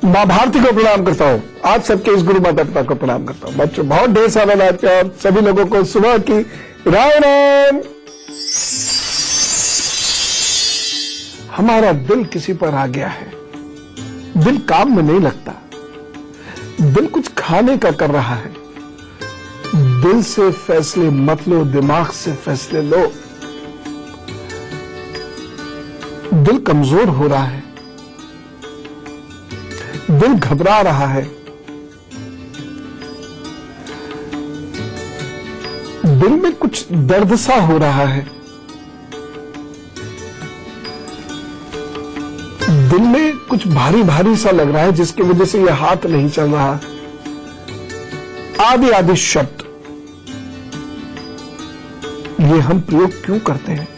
माँ भारती को प्रणाम करता हूँ। आप सबके इस गुरु माता पिता को प्रणाम करता हूँ। बच्चों बहुत ढेर सारा रात के और सभी लोगों को सुबह की राम राम। हमारा दिल किसी पर आ गया है, दिल काम में नहीं लगता, दिल कुछ खाने का कर रहा है। दिल से फैसले मत लो, दिमाग से फैसले लो। दिल कमजोर हो रहा है, दिल घबरा रहा है, दिल में कुछ दर्द सा हो रहा है, दिल में कुछ भारी भारी सा लग रहा है जिसकी वजह से यह हाथ नहीं चल रहा। आदि आदि शब्द ये हम प्रयोग क्यों करते हैं?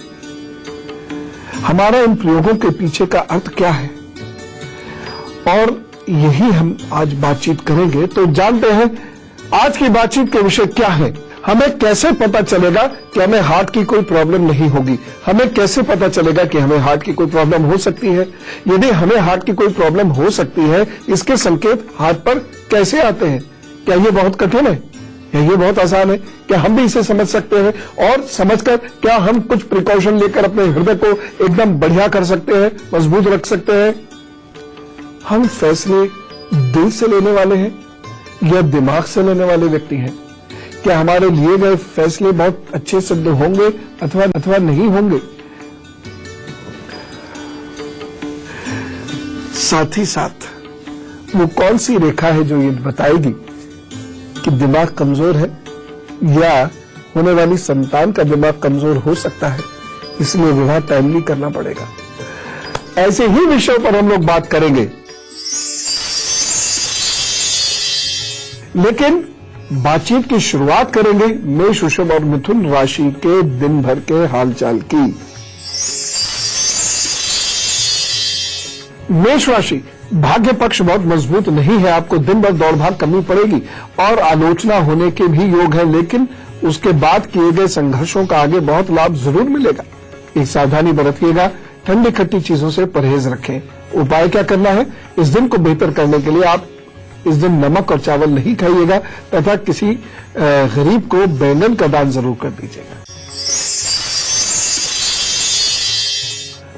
हमारा इन प्रयोगों के पीछे का अर्थ क्या है? और यही हम आज बातचीत करेंगे। तो जानते हैं आज की बातचीत के विषय क्या है। हमें कैसे पता चलेगा कि हमें हार्ट की कोई प्रॉब्लम नहीं होगी? हमें कैसे पता चलेगा कि हमें हार्ट की कोई प्रॉब्लम हो सकती है? यदि हमें हार्ट की कोई प्रॉब्लम हो सकती है, इसके संकेत हार्ट पर कैसे आते हैं? क्या ये बहुत कठिन है या ये बहुत आसान है? क्या हम भी इसे समझ सकते हैं? और समझकर क्या हम कुछ प्रिकॉशन लेकर अपने हृदय को एकदम बढ़िया कर सकते हैं, मजबूत रख सकते हैं? हम फैसले दिल से लेने वाले हैं या दिमाग से लेने वाले व्यक्ति हैं? क्या हमारे लिए गए फैसले बहुत अच्छे सिद्ध होंगे अथवा नहीं होंगे? साथ ही साथ वो कौन सी रेखा है जो ये बताएगी कि दिमाग कमजोर है या होने वाली संतान का दिमाग कमजोर हो सकता है, इसलिए विवाह टाइमली करना पड़ेगा। ऐसे ही विषयों पर हम लोग बात करेंगे। लेकिन बातचीत की शुरुआत करेंगे मेष, वृषभ और मिथुन राशि के दिन भर के हालचाल की। मेष राशि, भाग्य पक्ष बहुत मजबूत नहीं है। आपको दिन भर दौड़ भाग करनी पड़ेगी और आलोचना होने के भी योग है, लेकिन उसके बाद किए गए संघर्षों का आगे बहुत लाभ जरूर मिलेगा। एक सावधानी बरतिएगा, ठंडी खट्टी चीजों से परहेज रखें। उपाय क्या करना है? इस दिन को बेहतर करने के लिए आप इस दिन नमक और चावल नहीं खाइएगा तथा किसी गरीब को बैंगन का दान जरूर कर दीजिएगा।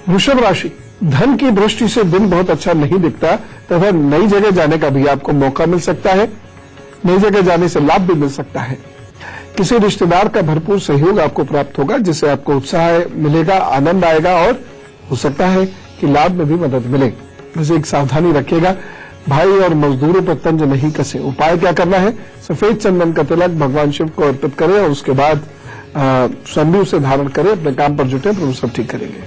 वृषभ राशि, धन की दृष्टि से दिन बहुत अच्छा नहीं दिखता तथा नई जगह जाने का भी आपको मौका मिल सकता है। नई जगह जाने से लाभ भी मिल सकता है। किसी रिश्तेदार का भरपूर सहयोग आपको प्राप्त होगा जिससे आपको उत्साह मिलेगा, आनंद आएगा और हो सकता है कि लाभ में भी मदद मिले। वैसे एक सावधानी रखिएगा, भाई और मजदूरों पर तंज नहीं कसे। उपाय क्या करना है? सफेद चंदन का तिलक भगवान शिव को अर्पित करें और उसके बाद स्वयं उसे धारण करें, अपने काम पर जुटे, तो सब ठीक करेंगे।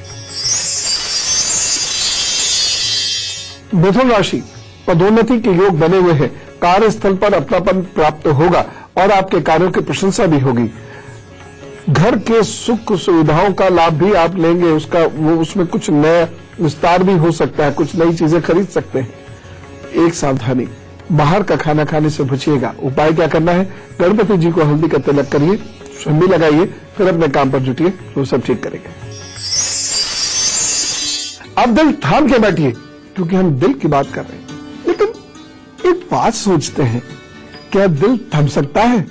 मिथुन राशि, पदोन्नति के योग बने हुए हैं। कार्यस्थल पर अपनापन प्राप्त होगा और आपके कार्यों की प्रशंसा भी होगी। घर के सुख सुविधाओं का लाभ भी आप लेंगे। उसमें कुछ नया विस्तार भी हो सकता है, कुछ नई चीजें खरीद सकते हैं। एक सावधानी, बाहर का खाना खाने से बचिएगा। उपाय क्या करना है? गणपति जी को हल्दी का तिलक करिए, स्वयं लगाइए, फिर अपने काम पर जुटिए, तो सब ठीक करेंगे। अब दिल थाम के बैठिए क्योंकि हम दिल की बात कर रहे हैं। लेकिन एक बात सोचते हैं, क्या दिल थम सकता है?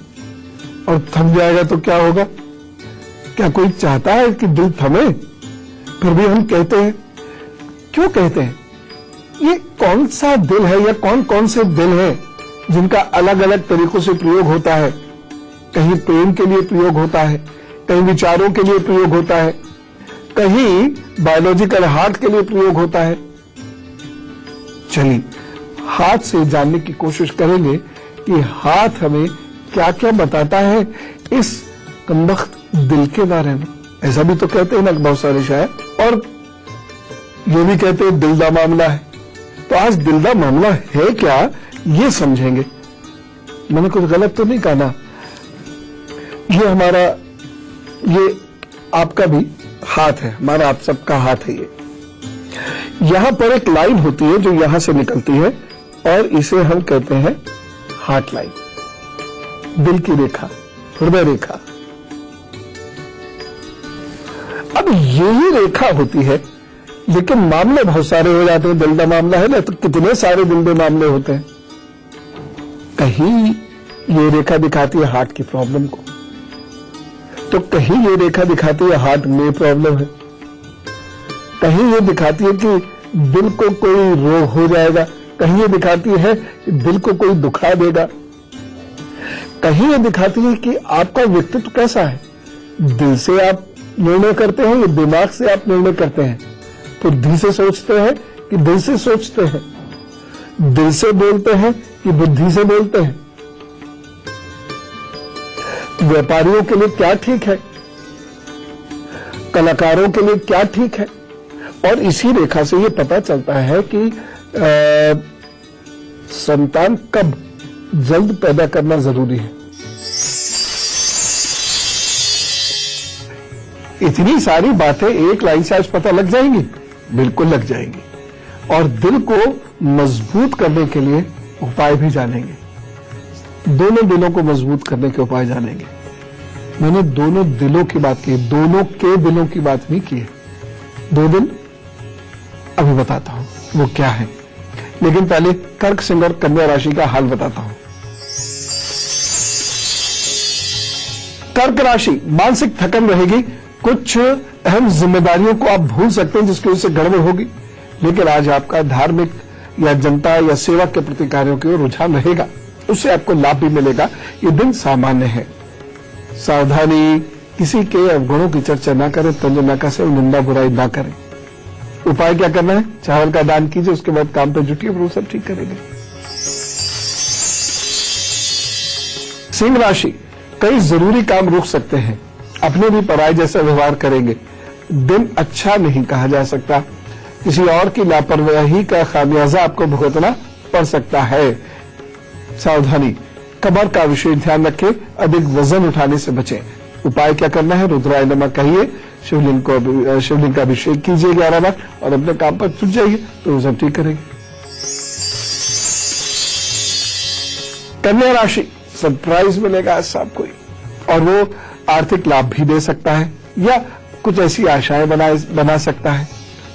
और थम जाएगा तो क्या होगा? क्या कोई चाहता है कि दिल थमे? फिर भी हम कहते हैं। क्यों कहते हैं? ये कौन सा दिल है या कौन कौन से दिल हैं जिनका अलग अलग तरीकों से प्रयोग होता है? कहीं प्रेम के लिए प्रयोग होता है, कहीं विचारों के लिए प्रयोग होता है, कहीं बायोलॉजिकल हार्ट के लिए प्रयोग होता है। चलिए हाथ से जानने की कोशिश करेंगे कि हाथ हमें क्या क्या बताता है इस कमबख्त दिल के बारे में। ऐसा भी तो कहते हैं ना बहुत सारे शायर, और ये भी कहते हैं दिल दा मामला है। तो आज दिल दा मामला है क्या, ये समझेंगे। मैंने कुछ गलत तो नहीं कहा ना? ये आपका भी हाथ है, हमारा आप सबका हाथ है। ये यहां पर एक लाइन होती है जो यहां से निकलती है और इसे हम कहते हैं हार्ट लाइन, दिल की रेखा, हृदय रेखा। अब यही रेखा होती है, लेकिन मामले बहुत सारे हो जाते हैं। दिल का मामला है ना, तो कितने सारे दिल के मामले होते हैं। कहीं ये रेखा दिखाती है हार्ट की प्रॉब्लम को, तो कहीं ये रेखा दिखाती है हार्ट में प्रॉब्लम है, कहीं ये दिखाती है कि दिल को कोई रोग हो जाएगा, कहीं ये दिखाती है कि दिल को कोई दुखा देगा, कहीं ये दिखाती है कि आपका व्यक्तित्व कैसा है। दिल से आप निर्णय करते हैं या दिमाग से आप निर्णय करते हैं, बुद्धि से सोचते हैं कि दिल से सोचते हैं, दिल से बोलते हैं कि बुद्धि से बोलते हैं। व्यापारियों के लिए क्या ठीक है, कलाकारों के लिए क्या ठीक है। और इसी रेखा से ये पता चलता है कि संतान कब जल्द पैदा करना जरूरी है। इतनी सारी बातें एक लाइन से आज पता लग जाएंगी, बिल्कुल लग जाएंगी। और दिल को मजबूत करने के लिए उपाय भी जानेंगे, दोनों दिलों को मजबूत करने के उपाय जानेंगे। मैंने दोनों दिलों की बात की, दोनों के दिलों की बात नहीं की है। दो दिल अभी बताता हूं वो क्या है, लेकिन पहले कर्क, सिंह और कन्या राशि का हाल बताता हूं। कर्क राशि, मानसिक थकन रहेगी, कुछ अहम जिम्मेदारियों को आप भूल सकते हैं जिसकी वजह से गड़बड़ होगी, लेकिन आज आपका धार्मिक या जनता या सेवा के प्रति कार्यों की ओर रुझान रहेगा, उससे आपको लाभ भी मिलेगा। ये दिन सामान्य है। सावधानी, किसी के अवगुणों की चर्चा ना करें, तंज न कसे, निंदा बुराई ना करें। उपाय क्या करना है, चावल का दान कीजिए, उसके बाद काम पे जुटिए, वो सब ठीक करेंगे। सिंह राशि, कई जरूरी काम रुक सकते हैं, अपने भी पराये जैसा व्यवहार करेंगे। दिन अच्छा नहीं कहा जा सकता, किसी और की लापरवाही का खामियाजा आपको भुगतना पड़ सकता है। सावधानी, कमर का विशेष ध्यान रखें, अधिक वजन उठाने से बचें। उपाय क्या करना है, रुद्राय नमः कहिए, शिवलिंग का अभिषेक कीजिए 11 बार और अपने काम पर जुट जाइए, तो वो सब ठीक करेंगे। कन्या राशि, सरप्राइज मिलेगा आज सबको, और वो आर्थिक लाभ भी दे सकता है या कुछ ऐसी आशाएं बना सकता है।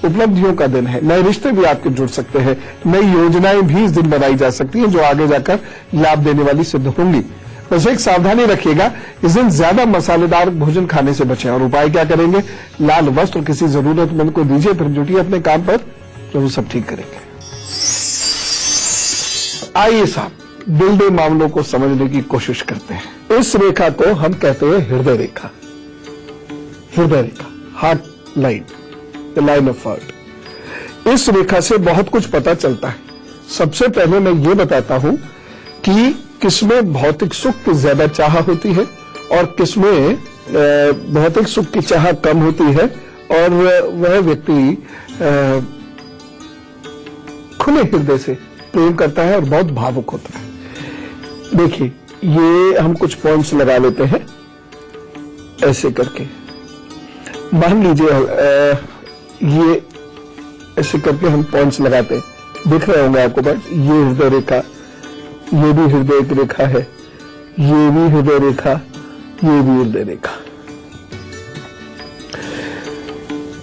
उपलब्धियों का दिन है, नए रिश्ते भी आपके जुड़ सकते हैं, नई योजनाएं भी इस दिन बनाई जा सकती हैं जो आगे जाकर लाभ देने वाली सिद्ध होंगी। बस एक सावधानी रखिएगा, इस दिन ज्यादा मसालेदार भोजन खाने से बचें। और उपाय क्या करेंगे, लाल वस्त्र किसी जरूरतमंद को दीजिए, फिर जुटिए अपने काम पर, तो वो सब ठीक करेंगे। आइए साहब, दिल के मामलों को समझने की कोशिश करते हैं। इस रेखा को हम कहते हैं हृदय रेखा। हृदय रेखा, heart line, the line of heart. इस रेखा से बहुत कुछ पता चलता है। सबसे पहले मैं ये बताता हूं कि किसमें भौतिक सुख की ज्यादा चाह होती है और किसमें भौतिक सुख की चाह कम होती है, और वह व्यक्ति खुले हृदय से प्रेम करता है और बहुत भावुक होता है। देखिए, ये हम कुछ पॉइंट्स लगा लेते हैं ऐसे करके। मान लीजिए ये ऐसे करके हम पॉइंट्स लगाते हैं, दिख रहे होंगे आपको बस। ये हृदय रेखा, ये भी हृदय की रेखा है, ये भी हृदय रेखा, ये भी हृदय रेखा।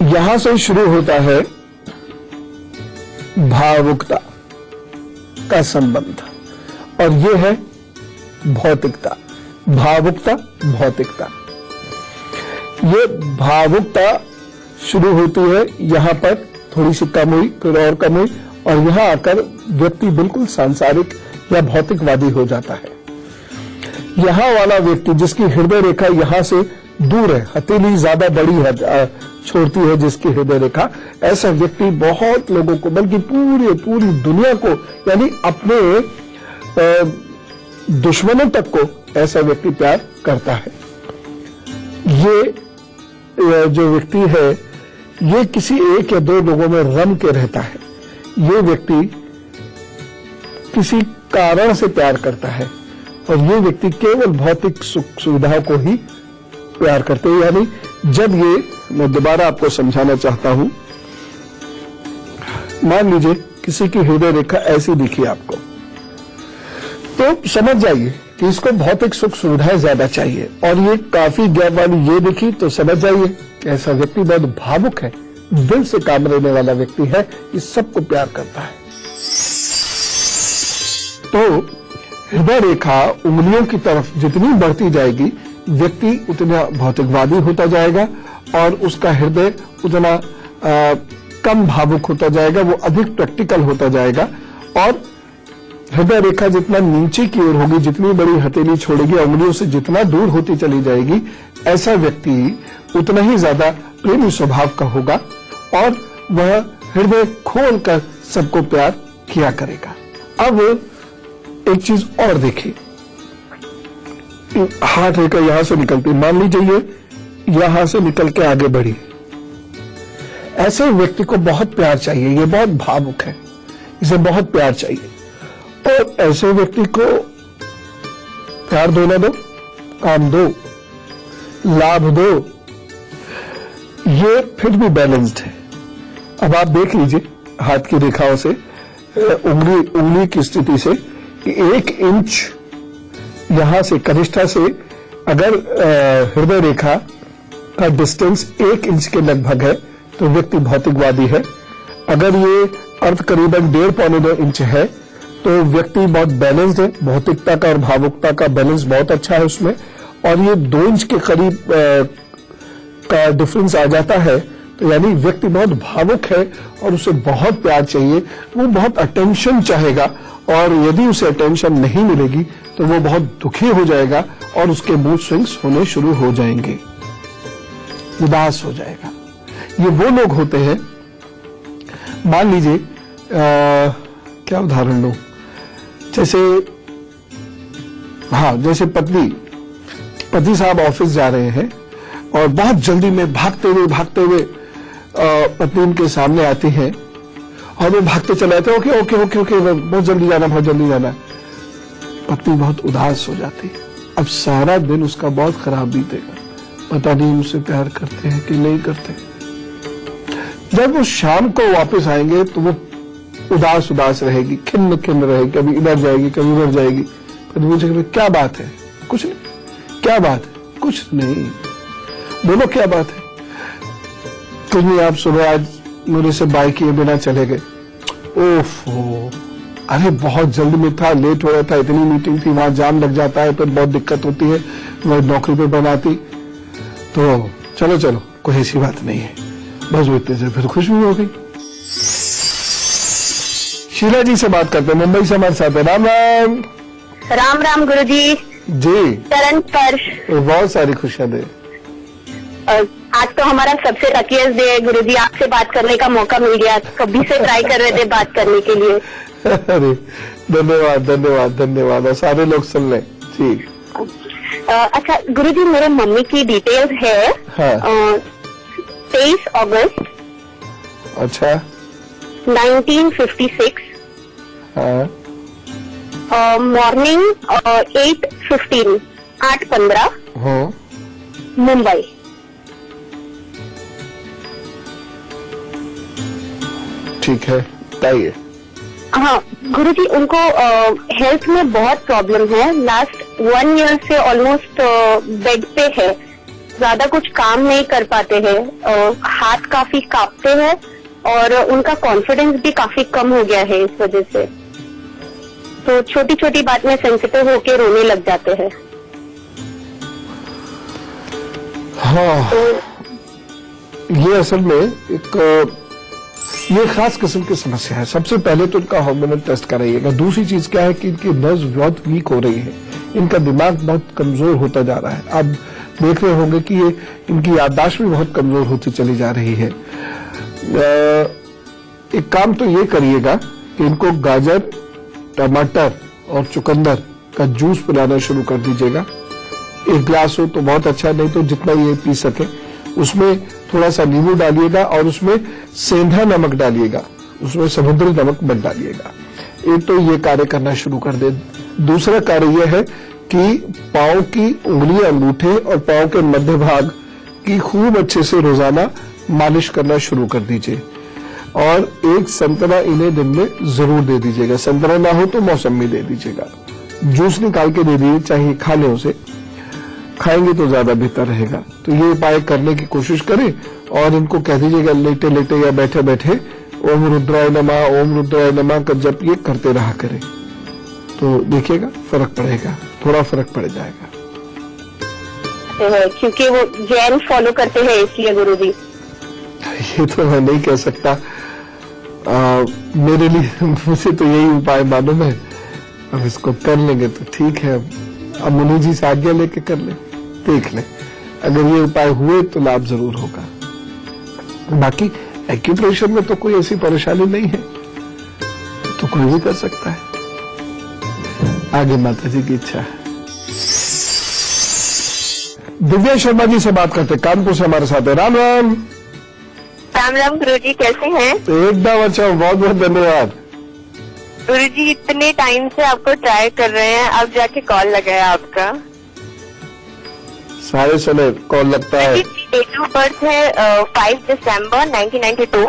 यहां से शुरू होता है भावुकता का संबंध, और ये है भौतिकता। भावुकता, भौतिकता। ये भावुकता शुरू होती है यहां पर, थोड़ी सी कम हुई, फिर और कम हुई, और यहां आकर व्यक्ति बिल्कुल सांसारिक या भौतिकवादी हो जाता है। यहां वाला व्यक्ति जिसकी हृदय रेखा यहां से दूर है, हथेली ज्यादा बड़ी है छोड़ती है जिसकी हृदय रेखा, ऐसा व्यक्ति बहुत लोगों को, बल्कि पूरी दुनिया को, यानी अपने दुश्मनों तक को ऐसा व्यक्ति प्यार करता है। ये जो व्यक्ति है, ये किसी एक या दो लोगों में रम के रहता है। ये व्यक्ति किसी कारण से प्यार करता है, और ये व्यक्ति केवल भौतिक सुख सुविधाओं को ही प्यार करते हैं। यानी जब ये, मैं दोबारा आपको समझाना चाहता हूं, मान लीजिए किसी की हृदय रेखा ऐसी दिखी आपको, तो समझ जाइए कि इसको भौतिक सुख सुविधाएं ज्यादा चाहिए, और ये काफी गैप वाली ये दिखी तो समझ जाइए कि ऐसा व्यक्ति बहुत भावुक है, दिल से काम लेने वाला व्यक्ति है, इस सबको प्यार करता है। तो हृदय रेखा उंगलियों की तरफ जितनी बढ़ती जाएगी, व्यक्ति उतना भौतिकवादी होता जाएगा और उसका हृदय उतना कम भावुक होता जाएगा, वो अधिक प्रैक्टिकल होता जाएगा। और हृदय रेखा जितना नीचे की ओर होगी, जितनी बड़ी हथेली छोड़ेगी, उंगलियों से जितना दूर होती चली जाएगी, ऐसा व्यक्ति उतना ही ज्यादा प्रेमी स्वभाव का होगा और वह हृदय खोलकर सबको प्यार किया करेगा। अब एक चीज और देखिए, हाथ रेखा यहां से निकलती, मान लीजिए यहां से निकल के आगे बढ़ी, ऐसे व्यक्ति को बहुत प्यार चाहिए, ये बहुत भावुक है, इसे बहुत प्यार चाहिए। और ऐसे व्यक्ति को प्यार दो ना दो, काम दो, लाभ दो, ये फिर भी बैलेंस्ड है। अब आप देख लीजिए हाथ की रेखाओं से, उंगली की स्थिति से 1 इंच यहां से कनिष्ठा से अगर हृदय रेखा का डिस्टेंस 1 इंच के लगभग है तो व्यक्ति भौतिकवादी है। अगर ये अर्थ करीबन 1.5-2 इंच है तो व्यक्ति बहुत बैलेंस्ड है, भौतिकता का और भावुकता का बैलेंस बहुत अच्छा है उसमें। और ये 2 इंच के करीब का डिफरेंस आ जाता है तो यानी व्यक्ति बहुत भावुक है और उसे बहुत प्यार चाहिए, वो बहुत अटेंशन चाहेगा और यदि उसे अटेंशन नहीं मिलेगी तो वो बहुत दुखी हो जाएगा और उसके मूड स्विंग्स होने शुरू हो जाएंगे, उदास हो जाएगा। ये वो लोग होते हैं, मान लीजिए क्या उदाहरण लो, जैसे पति साहब ऑफिस जा रहे हैं और बहुत जल्दी में भागते हुए पत्नी उनके सामने आती है और वो भागते चले जाते, ओके ओके ओके ओके बहुत जल्दी जाना। पत्नी बहुत उदास हो जाती है। अब सारा दिन उसका बहुत खराब बीतेगा, पता नहीं मुझसे प्यार करते हैं कि नहीं करते। जब वो शाम को वापस आएंगे तो वो उदास रहेगी, खिन्न रहेगी, कभी इधर जाएगी कभी उधर जाएगी। फिर पूछेंगे क्या बात है? कुछ नहीं। क्या बात है? कुछ नहीं। बोलो क्या बात है? कुछ नहीं। आप सुबह आज मेरे से बाय किए बिना चले गए। ओफो, अरे बहुत जल्दी में था, लेट हो रहा था, इतनी मीटिंग थी, वहां जाम लग जाता है तो बहुत दिक्कत होती है, मैं नौकरी पे बनाती तो चलो कोई ऐसी बात नहीं है। बस वो इतने से फिर खुश भी हो गई। शीला जी से बात करते हैं, मुंबई से हमारे साथ है। राम राम गुरुजी जी। चरण स्पर्श, बहुत सारी खुशियां दे। आज तो हमारा सबसे लकीएस्ट डे है गुरुजी, आपसे बात करने का मौका मिल गया। कभी से ट्राई कर रहे थे बात करने के लिए। अरे धन्यवाद। और सारे लोग सुन लें जी। अच्छा गुरुजी, मेरे मम्मी की डिटेल्स है। हाँ। 23 अगस्त। अच्छा। 1956। हाँ। मॉर्निंग 8:15, 8:15। हाँ। मुंबई। ठीक है, बताइए। हाँ गुरुजी, उनको हेल्थ में बहुत प्रॉब्लम है। लास्ट 1 ईयर से ऑलमोस्ट बेड पे है, ज्यादा कुछ काम नहीं कर पाते हैं, हाथ काफी कांपते हैं और उनका कॉन्फिडेंस भी काफी कम हो गया है इस वजह से। तो छोटी छोटी बात में सेंसिटिव होके रोने लग जाते हैं। हाँ, ये असल में एक ये खास किस्म की समस्या है। सबसे पहले तो इनका हार्मोनल टेस्ट कराइएगा। दूसरी चीज क्या है कि इनकी नर्व्स बहुत वीक हो रही है, इनका दिमाग बहुत कमजोर होता जा रहा है। आप देख रहे होंगे कि ये इनकी याददाश्त भी बहुत कमजोर होती चली जा रही है। एक काम तो ये करिएगा कि इनको गाजर, टमाटर और चुकंदर का जूस पिलाना शुरू कर दीजिएगा। 1 गिलास हो तो बहुत अच्छा, नहीं तो जितना ये पी सके। उसमें थोड़ा सा नींबू डालिएगा और उसमें सेंधा नमक डालिएगा, उसमें समुद्री नमक मत डालिएगा। एक तो ये कार्य करना शुरू कर दे। दूसरा कार्य यह है कि पांव की उंगलियां, अंगूठे और पांव के मध्य भाग की खूब अच्छे से रोजाना मालिश करना शुरू कर दीजिए और 1 संतरा इन्हें दिन में जरूर दे दीजिएगा। संतरा ना हो तो मौसमी दे दीजिएगा। जूस निकाल के दे दीजिए, चाहे खा ले उसे। खाएंगे तो ज्यादा बेहतर रहेगा। तो ये उपाय करने की कोशिश करें और इनको कह दीजिएगा लेटे लेटे या बैठे बैठे ओम रुद्राय नमः का जप ये करते रहा करें, तो देखिएगा फर्क पड़ेगा, थोड़ा फर्क पड़ जाएगा। क्योंकि वो जैन फॉलो करते हैं इसलिए गुरुजी। ये तो मैं नहीं कह सकता, मेरे लिए मुझे तो यही उपाय मालूम है। अब इसको कर लेंगे तो ठीक है, अब मुनि जी से आज्ञा लेके कर ले, देख ले, अगर ये उपाय हुए तो लाभ जरूर होगा। बाकी एक्यूप्रेशर में तो कोई ऐसी परेशानी नहीं है, तो कोई भी कर सकता है। आगे माता जी की इच्छा है। दिव्या शर्मा जी से बात करते, कानपुर से हमारे साथ है। राम राम। राम राम गुरुजी, कैसे हैं? एकदम अच्छा, बहुत बहुत धन्यवाद। गुरुजी इतने टाइम से आपको ट्राई कर रहे हैं, अब जाके कॉल लगाया आपका। सारे समय कॉल लगता है। डेट ऑफ बर्थ है 5 दिसंबर 1992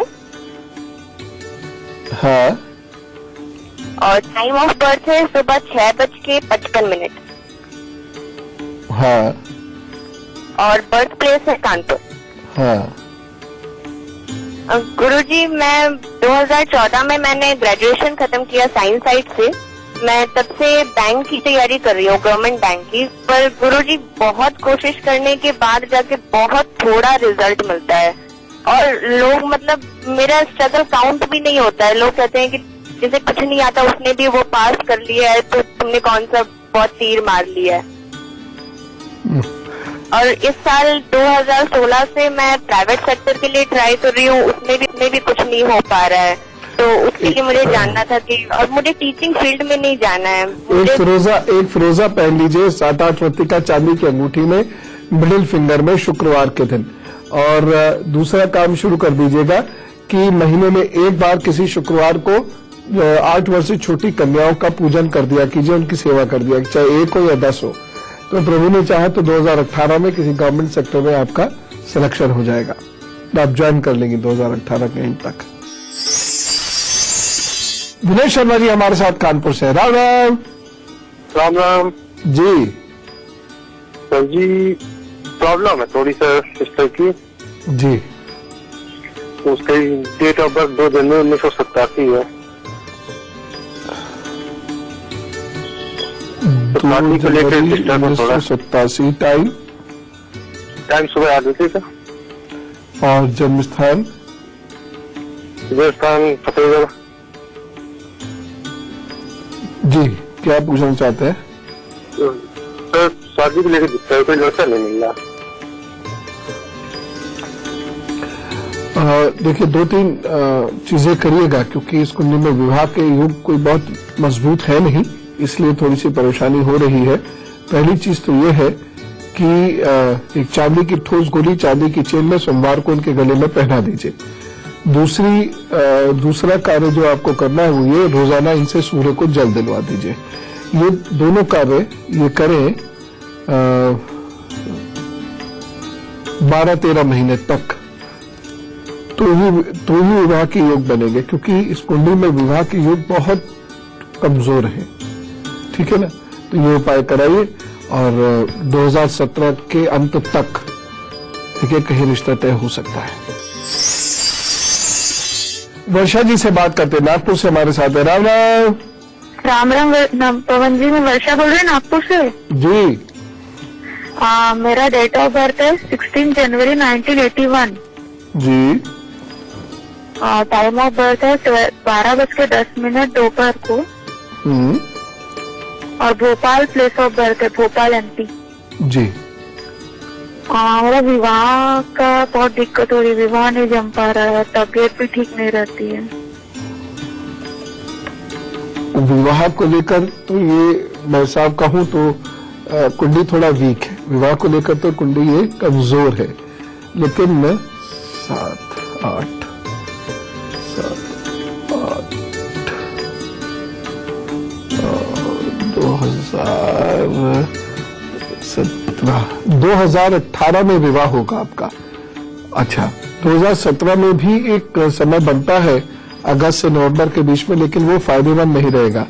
हाँ, और टाइम ऑफ बर्थ है सुबह 6:55। हाँ, और बर्थ प्लेस है कानपुर। हाँ। गुरुजी मैं 2014 में मैंने ग्रेजुएशन खत्म किया साइंस साइड से। मैं तब से बैंक की तैयारी कर रही हूँ, गवर्नमेंट बैंक की। पर गुरुजी बहुत कोशिश करने के बाद जाके बहुत थोड़ा रिजल्ट मिलता है, और लोग मतलब मेरा स्ट्रगल काउंट भी नहीं होता है। लोग कहते हैं कि जिसे कुछ नहीं आता उसने भी वो पास कर लिया है, तो तुमने कौन सा बहुत तीर मार लिया है। और इस साल 2016 से मैं प्राइवेट सेक्टर के लिए ट्राई कर रही हूँ, उसमें भी कुछ नहीं हो पा रहा है। तो उसके लिए मुझे जानना था कि, और मुझे टीचिंग फील्ड में नहीं जाना है। एक फिरोजा पहन लीजिए 7-8 रत्तिका चांदी की अंगूठी में, मिडिल फिंगर में, शुक्रवार के दिन। और दूसरा काम शुरू कर दीजिएगा कि महीने में एक बार किसी शुक्रवार को 8 वर्ष से छोटी कन्याओं का पूजन कर दिया कीजिए, उनकी सेवा कर दिया, चाहे 1 हो या 10 हो। तो प्रभु ने चाहा तो 2018 में किसी गवर्नमेंट सेक्टर में आपका सिलेक्शन हो जाएगा, आप ज्वाइन कर लेंगे 2018 के एंड तक। विनय शर्मा जी हमारे साथ कानपुर से। राम राम। राम राम जी। सर जी, प्रॉब्लम है थोड़ी सा सिस्टर की जी। उसकी डेट ऑफ बर्थ 2 जनवरी 1987 है। तो शादी को लेकर सिस्टर को थोड़ा 1987 टाइम सुबह 8 बजे का। और जन्म स्थान फतेहगढ़। जी, क्या पूछना चाहते हैं? सर शादी को लेकर दिखता है, कोई लड़का नहीं मिल रहा। देखिए 2-3 चीजें करिएगा, क्योंकि इस कुंडली में विवाह के योग कोई बहुत मजबूत है नहीं, इसलिए थोड़ी सी परेशानी हो रही है। पहली चीज तो ये है कि एक चांदी की ठोस गोली चांदी की चेन में सोमवार को उनके गले में पहना दीजिए। दूसरा कार्य जो आपको करना है वो ये, रोजाना इनसे सूर्य को जल दिलवा दीजिए। ये दोनों कार्य ये करें 12-13 महीने तक, तो ही विवाह के योग बनेंगे, क्योंकि इस कुंडली में विवाह के योग बहुत कमजोर है। ठीक है ना? तो ये उपाय कराइए और 2017 के अंत तक देखिए कहीं रिश्ता तय हो सकता है। वर्षा जी से बात करते, नागपुर से हमारे साथ है। राम राम। राम राम पवन जी, मैं वर्षा बोल रही हूँ नागपुर से। जी। मेरा डेट ऑफ बर्थ है 16 जनवरी 1981 जी। टाइम ऑफ बर्थ है 12:10 दोपहर को। और भोपाल प्लेस ऑफ बर्थ है भोपाल MP। जी। मेरा विवाह का बहुत दिक्कत हो रही है, विवाह नहीं जम पा रहा है, तबीयत भी ठीक नहीं रहती है। विवाह को लेकर तो ये मैं साहब कहूँ तो कुंडली थोड़ा वीक है, विवाह को लेकर तो कुंडली ये कमजोर है। लेकिन 2018 में विवाह होगा आपका। अच्छा, 2017 में भी एक समय बनता है अगस्त से नवंबर के बीच में, लेकिन वो फायदेमंद नहीं रहेगा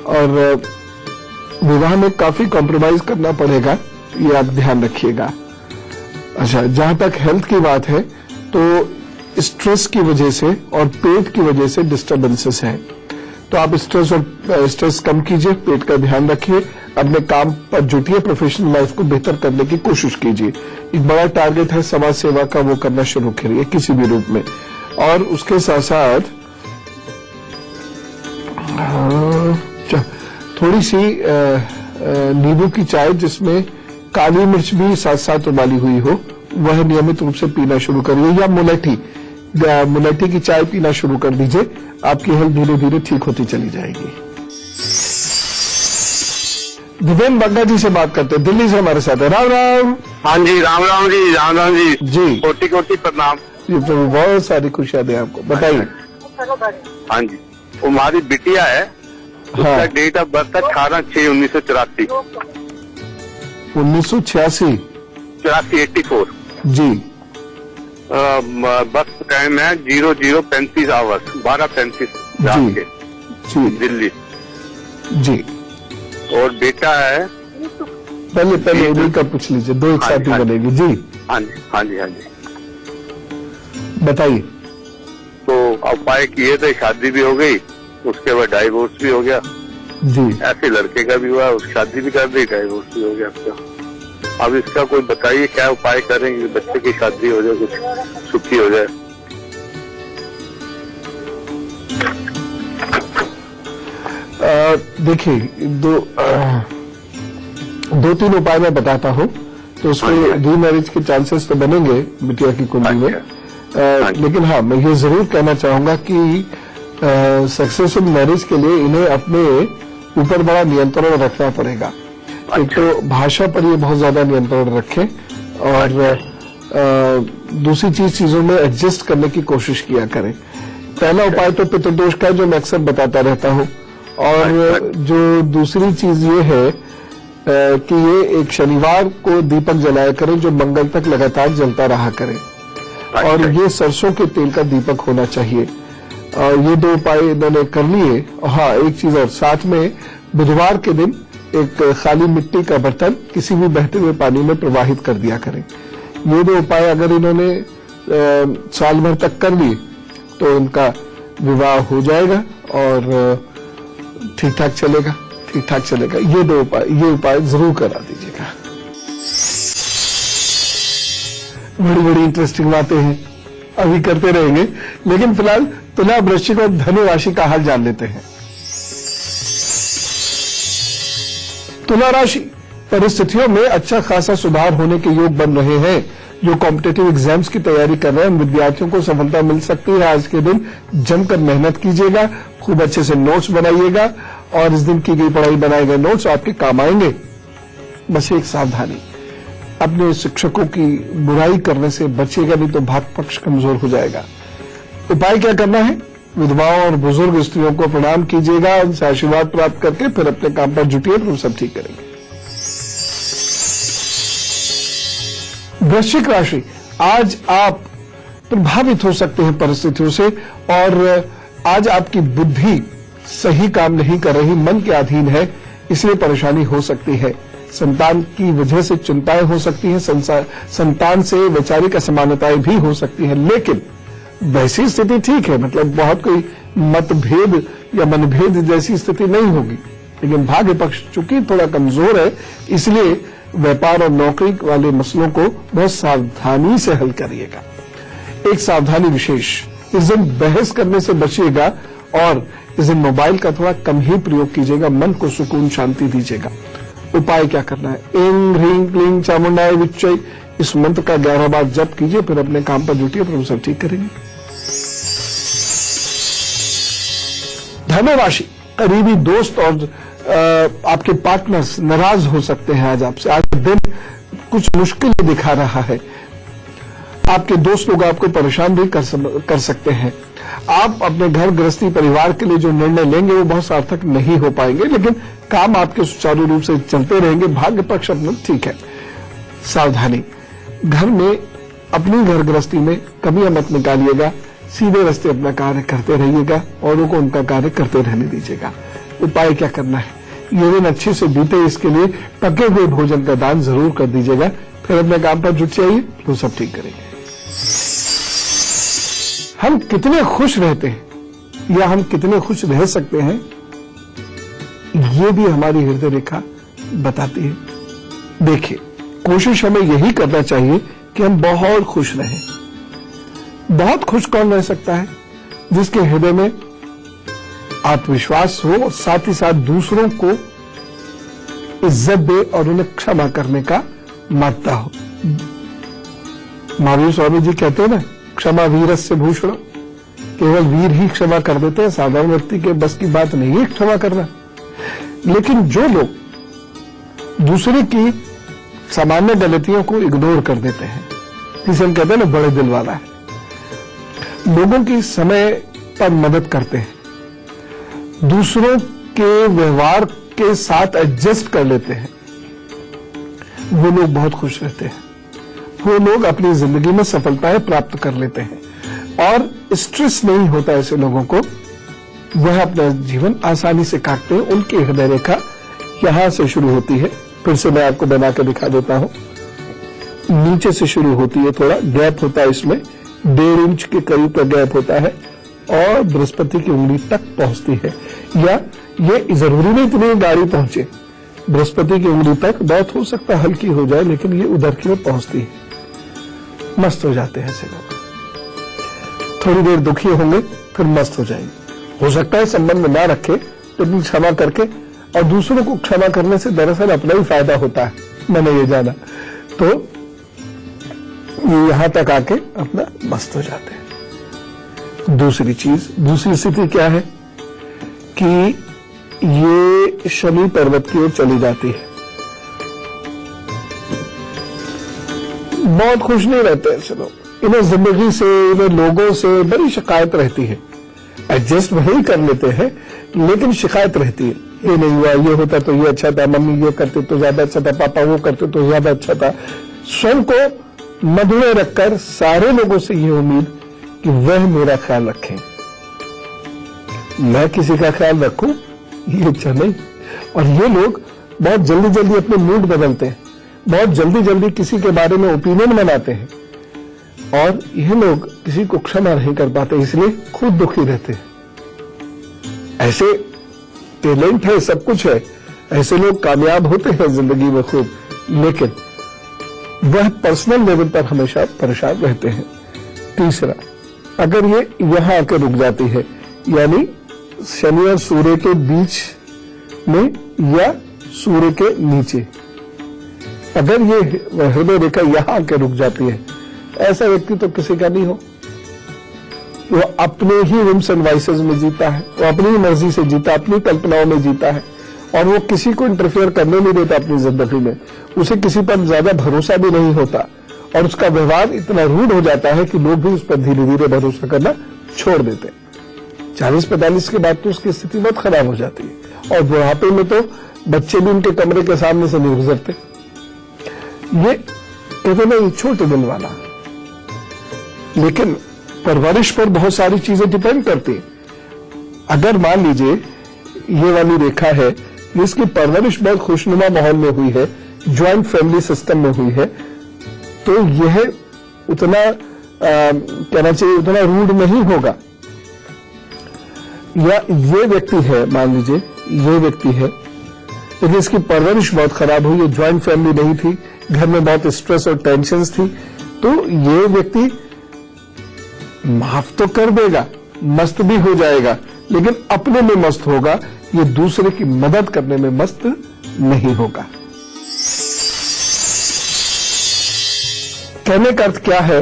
और विवाह में काफी कॉम्प्रोमाइज करना पड़ेगा। ये आप ध्यान रखिएगा। अच्छा, जहां तक हेल्थ की बात है तो स्ट्रेस की वजह से और पेट की वजह से डिस्टर्बेंसेस हैं, तो आप स्ट्रेस कम कीजिए, पेट का ध्यान रखिए, अपने काम पर जुटिए, प्रोफेशनल लाइफ को बेहतर करने की कोशिश कीजिए। एक बड़ा टारगेट है समाज सेवा का, वो करना शुरू करिए किसी भी रूप में। और उसके साथ साथ थोड़ी सी नींबू की चाय जिसमें काली मिर्च भी साथ साथ उबाली हुई हो, वह नियमित रूप से पीना शुरू करिए, या मुलेठी की चाय पीना शुरू कर दीजिए। आपकी हेल्थ धीरे धीरे ठीक होती चली जाएगी। दिव्यन बग्गा जी से बात करते हैं, दिल्ली से हमारे साथ है। राम राम। हाँ जी, राम राम जी, राम राम जी जी। कोटि कोटि प्रणाम जी, तो बहुत सारी खुशियां दें आपको, बताइए। हाँ जी, वो हमारी बिटिया है, उसका हाँ। डेट ऑफ बर्थ है 18/6/1984। 1986 84 जी। बस टाइम है 00:35 आवर्स 12:35 रात जी के, जी दिल्ली। जी। और बेटा है, पहले इन्हीं का पूछ लीजिए, दो एक हाँ साथ जी, ही हाँ जी। बनेगी। जी हाँ जी हाँ जी हाँ जी। बताइए। तो उपाय किए थे, शादी भी हो गई, उसके बाद डाइवोर्स भी हो गया। जी। ऐसे लड़के का भी हुआ, उसकी शादी भी कर दी, डाइवोर्स भी हो गया उसका। अब इसका कोई बताइए क्या उपाय करेंगे, बच्चे की शादी हो जाए, कुछ सुखी हो जाए। देखिए, दो तीन उपाय मैं बताता हूँ, तो उसमें रीमैरिज के चांसेस तो बनेंगे बिटिया की कुंडली में। लेकिन हाँ, मैं ये जरूर कहना चाहूंगा कि सक्सेसफुल मैरिज के लिए इन्हें अपने ऊपर बड़ा नियंत्रण रखना पड़ेगा। एक तो भाषा पर ये बहुत ज्यादा नियंत्रण रखें, और दूसरी चीजों में एडजस्ट करने की कोशिश किया करें। पहला उपाय तो पितृदोष का, जो मैं अक्सर बताता रहता हूँ। और जो दूसरी चीज ये है कि ये एक शनिवार को दीपक जलाया करें, जो मंगल तक लगातार जलता रहा करे, और ये सरसों के तेल का दीपक होना चाहिए। और ये दो उपाय इन्होंने कर लिए। हाँ, एक चीज और, साथ में बुधवार के दिन एक खाली मिट्टी का बर्तन किसी भी बहते हुए पानी में प्रवाहित कर दिया करें। ये दो उपाय अगर इन्होंने साल भर तक कर लिए तो इनका विवाह हो जाएगा और ठीक ठाक चलेगा। ये उपाय जरूर करा दीजिएगा। बड़ी इंटरेस्टिंग बातें हैं, अभी करते रहेंगे, लेकिन फिलहाल तुला, वृश्चिक और धनु राशि का हाल जान लेते हैं। तुला राशि, परिस्थितियों में अच्छा खासा सुधार होने के योग बन रहे हैं। जो कॉम्पिटिटिव एग्जाम्स की तैयारी कर रहे हैं, उन विद्यार्थियों को सफलता मिल सकती है। आज के दिन जमकर मेहनत कीजिएगा, खूब अच्छे से नोट्स बनाइएगा, और इस दिन की गई पढ़ाई, बनाए गए नोट्स आपके काम आएंगे। बस एक सावधानी, अपने शिक्षकों की बुराई करने से बचिएगा, नहीं तो भाग पक्ष कमजोर हो जाएगा। उपाय क्या करना है? विधवाओं और बुजुर्ग स्त्रियों को प्रणाम कीजिएगा, उनसे आशीर्वाद प्राप्त करके फिर अपने काम पर जुटिए, तो सब ठीक करेंगे। वृश्चिक राशि, आज आप प्रभावित हो सकते हैं परिस्थितियों से, और आज आपकी बुद्धि सही काम नहीं कर रही, मन के अधीन है, इसलिए परेशानी हो सकती है। संतान की वजह से चिंताएं हो सकती हैं, संतान से वैचारिक असमानताएं भी हो सकती हैं, लेकिन वैसी स्थिति ठीक है, मतलब बहुत कोई मतभेद या मनभेद जैसी स्थिति नहीं होगी। लेकिन भाग्य पक्ष चूंकि थोड़ा कमजोर है, इसलिए व्यापार और नौकरी वाले मसलों को बहुत सावधानी से हल करिएगा। एक सावधानी विशेष, इस दिन बहस करने से बचिएगा, और इस दिन मोबाइल का थोड़ा कम ही प्रयोग कीजिएगा, मन को सुकून शांति दीजिएगा। उपाय क्या करना है? ऐं ह्रीं क्लीं चामुंडाय विच्चै, इस मंत्र का 11 बार जप कीजिए, फिर अपने काम पर जुटिए, फिर हम सब ठीक करेंगे। धनु राशि, करीबी दोस्त और आपके पार्टनर्स नाराज हो सकते हैं आज आपसे। आज दिन कुछ मुश्किल दिखा रहा है, आपके दोस्त लोग आपको परेशान भी कर सकते हैं। आप अपने घर गृहस्थी परिवार के लिए जो निर्णय लेंगे वो बहुत सार्थक नहीं हो पाएंगे, लेकिन काम आपके सुचारू रूप से चलते रहेंगे। भाग्य पक्ष अपना ठीक है। सावधानी, घर में, अपनी घर गृहस्थी में कमियां मत निकालिएगा, सीधे रास्ते अपना कार्य करते रहिएगा, औरों को उनका कार्य करते रहने दीजिएगा। उपाय क्या करना है? ये दिन अच्छे से बीते, इसके लिए पके हुए भोजन का दान जरूर कर दीजिएगा। फिर अपने काम पर जुट जाइए, तो सब ठीक करेंगे। हम कितने खुश रहते हैं या हम कितने खुश रह सकते हैं, ये भी हमारी हृदय रेखा बताती है। देखिए, कोशिश हमें यही करना चाहिए कि हम बहुत खुश रहें। बहुत खुश कौन रह सकता है? जिसके हृदय में आत्मविश्वास हो, साथ ही साथ दूसरों को इज्जत दे और उन्हें क्षमा करने का मानता हो। महावीर स्वामी जी कहते हैं ना, क्षमा वीरस्य भूषण, केवल वीर ही क्षमा कर देते हैं, साधारण व्यक्ति के बस की बात नहीं है क्षमा करना। लेकिन जो लोग दूसरे की सामान्य गलतियों को इग्नोर कर देते हैं, जिसे हम कहते हैं ना बड़े दिल वाला है, लोगों की समय पर मदद करते हैं, दूसरों के व्यवहार के साथ एडजस्ट कर लेते हैं, वो लोग बहुत खुश रहते हैं। वो लोग अपनी जिंदगी में सफलताएं प्राप्त कर लेते हैं और स्ट्रेस नहीं होता ऐसे लोगों को। वह अपना जीवन आसानी से काटते हैं। उनकी हृदय रेखा यहां से शुरू होती है। फिर से मैं आपको बना के दिखा देता हूं। नीचे से शुरू होती है, थोड़ा गैप होता है इसमें, 1.5 इंच के करीब का गैप होता है और बृहस्पति की उंगली तक पहुंचती है। या ये जरूरी नहीं इतनी गाड़ी पहुंचे, बृहस्पति की उंगली तक बहुत हो सकता है हल्की हो जाए, लेकिन ये उधर की ओर पहुंचती है। मस्त हो जाते हैं ऐसे लोग। थोड़ी देर दुखी होंगे, फिर मस्त हो जाएंगे। हो सकता है संबंध ना रखे, लेकिन क्षमा करके और दूसरों को क्षमा करने से दरअसल अपना ही फायदा होता है, मैंने ये जाना। तो ये यहां तक आके अपना मस्त हो जाते हैं। दूसरी स्थिति क्या है कि ये शनि पर्वत की ओर चली जाती है। बहुत खुश नहीं रहते ऐसे लोग। इन्हें जिंदगी से, इन्हें लोगों से बड़ी शिकायत रहती है। एडजस्ट वही कर लेते हैं, लेकिन शिकायत रहती है, ये नहीं हुआ, ये होता तो ये अच्छा था, मम्मी ये करते तो ज्यादा अच्छा था, पापा वो करते तो ज्यादा अच्छा था। स्वयं को मधुर रखकर सारे लोगों से ये उम्मीद कि वह मेरा ख्याल रखें, मैं किसी का ख्याल रखूं, ये अच्छा नहीं। और ये लोग बहुत जल्दी जल्दी अपने मूड बदलते हैं, बहुत जल्दी जल्दी किसी के बारे में ओपिनियन बनाते हैं, और यह लोग किसी को क्षमा नहीं कर पाते, इसलिए खुद दुखी रहते हैं। ऐसे टैलेंट है, सब कुछ है, ऐसे लोग कामयाब होते हैं जिंदगी में खूब, लेकिन वह पर्सनल लेवल पर हमेशा परेशान रहते हैं। तीसरा, अगर ये यहां आकर रुक जाती है, यानी शनि और सूर्य के बीच में या सूर्य के नीचे, अगर ये हृदय रेखा यहां आकर रुक जाती है, ऐसा व्यक्ति तो किसी का नहीं हो। वो अपने ही विम्स एंड वाइसेस में जीता है, वो अपनी ही मर्जी से जीता, अपनी कल्पनाओं में जीता है, और वो किसी को इंटरफेयर करने नहीं देता अपनी जिंदगी में। उसे किसी पर ज्यादा भरोसा भी नहीं होता, और उसका व्यवहार इतना रूड हो जाता है कि लोग भी उस पर धीरे धीरे भरोसा करना छोड़ देते हैं। 40-45 के बाद तो उसकी स्थिति बहुत खराब हो जाती है, और बुढ़ापे में तो बच्चे भी उनके कमरे के सामने से नहीं गुजरते। ये कहते ना, ये छोटे दिल वाला। लेकिन परवरिश पर बहुत सारी चीजें डिपेंड करती हैं। अगर मान लीजिए ये वाली रेखा है, इसकी परवरिश बहुत खुशनुमा माहौल में हुई है, ज्वाइंट फैमिली सिस्टम में हुई है, तो यह उतना कहना चाहिए उतना रूड नहीं होगा। या ये व्यक्ति है, मान लीजिए ये व्यक्ति है, लेकिन इसकी परवरिश बहुत खराब हुई है, ज्वाइंट फैमिली नहीं थी, घर में बहुत स्ट्रेस और टेंशन्स थी, तो ये व्यक्ति माफ तो कर देगा, मस्त भी हो जाएगा, लेकिन अपने में मस्त होगा, ये दूसरे की मदद करने में मस्त नहीं होगा। कहने का अर्थ क्या है,